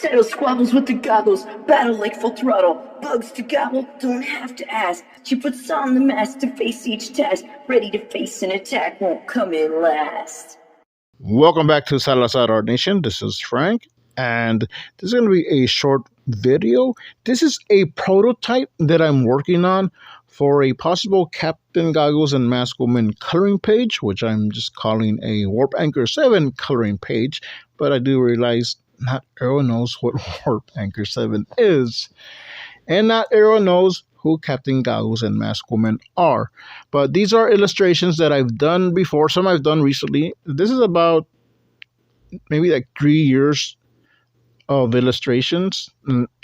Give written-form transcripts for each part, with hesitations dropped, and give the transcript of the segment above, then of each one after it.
Settle squabbles with the goggles, battle like full throttle. Bugs to gobble, don't have to ask. She puts on the mask to face each task. Ready to face an attack, won't come in last. Welcome back to Salazar Art Nation. This is Frank, and this is going to be a short video. This is a prototype that I'm working on for a possible Captain Goggles and Mask Woman coloring page, which I'm just calling a Warp Anchor 7 coloring page. But I do realize not everyone knows what Warp Anchor 7 is, and not everyone knows who Captain Goggles and Mask Woman are. But these are illustrations that I've done before. Some I've done recently. This is about maybe like 3 years of illustrations.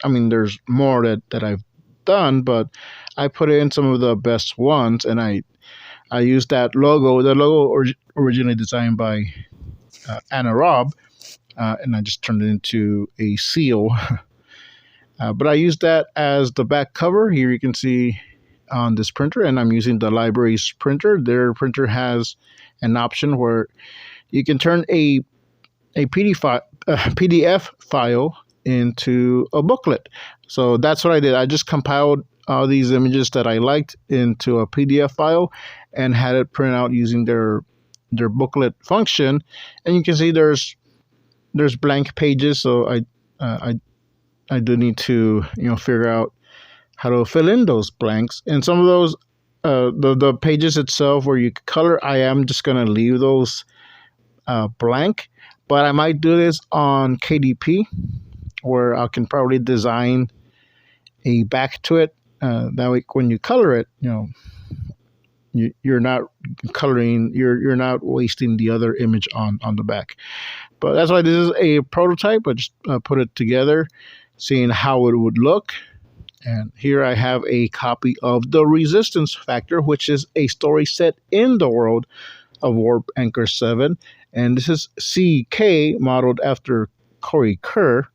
I mean, there's more that I've done, but I put in some of the best ones, and I used that logo. The logo originally designed by Anna Robb, and I just turned it into a seal. But I used that as the back cover. Here you can see on this printer, and I'm using the library's printer. Their printer has an option where you can turn a PDF file into a booklet. So that's what I did. I just compiled all these images that I liked into a PDF file and had it print out using their booklet function. And you can see there's blank pages. So I do need to figure out how to fill in those blanks. And some of those the pages itself where you color, I am just gonna leave those blank. But I might do this on KDP, where I can probably design a back to it. That way, when you color it, you're not coloring, you're not wasting the other image on the back. But that's why this is a prototype. I just put it together, seeing how it would look. And here I have a copy of The Resistance Factor, which is a story set in the world of Warp Anchor 7. And this is CK, modeled after Corey Kerr.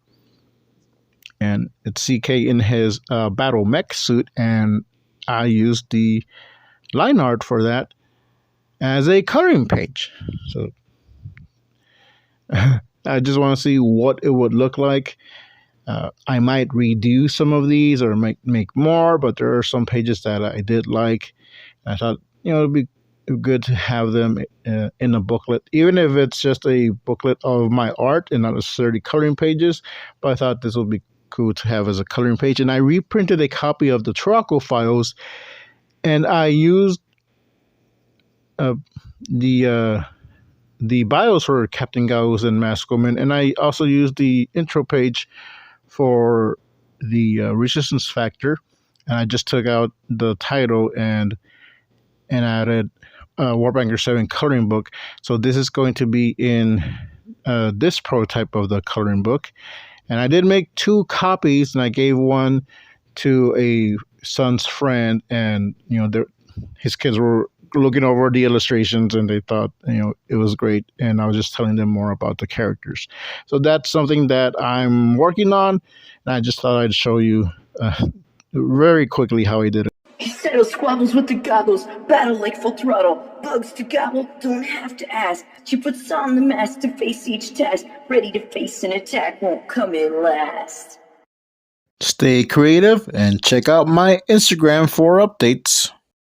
And it's CK in his battle mech suit. And I used the line art for that as a coloring page. So I just want to see what it would look like. I might redo some of these or make more, but there are some pages that I did like. I thought, it would be good to have them in a booklet, even if it's just a booklet of my art and not necessarily coloring pages. But I thought this would be cool to have as a coloring page. And I reprinted a copy of the Turaco files, and I used the bios for Captain Goggles and Mask Woman, and I also used the intro page for the Resistance Factor. And I just took out the title and added Warp Anchor 7 coloring book. So this is going to be in this prototype of the coloring book. And I did make 2 copies, and I gave one to a son's friend, and his kids were looking over the illustrations, and they thought it was great, and I was just telling them more about the characters. So that's something that I'm working on, and I just thought I'd show you very quickly how I did it. Settle squabbles with the goggles, battle like full throttle. Bugs to gobble, don't have to ask. She puts on the mask to face each task. Ready to face an attack, won't come in last. Stay creative and check out my Instagram for updates.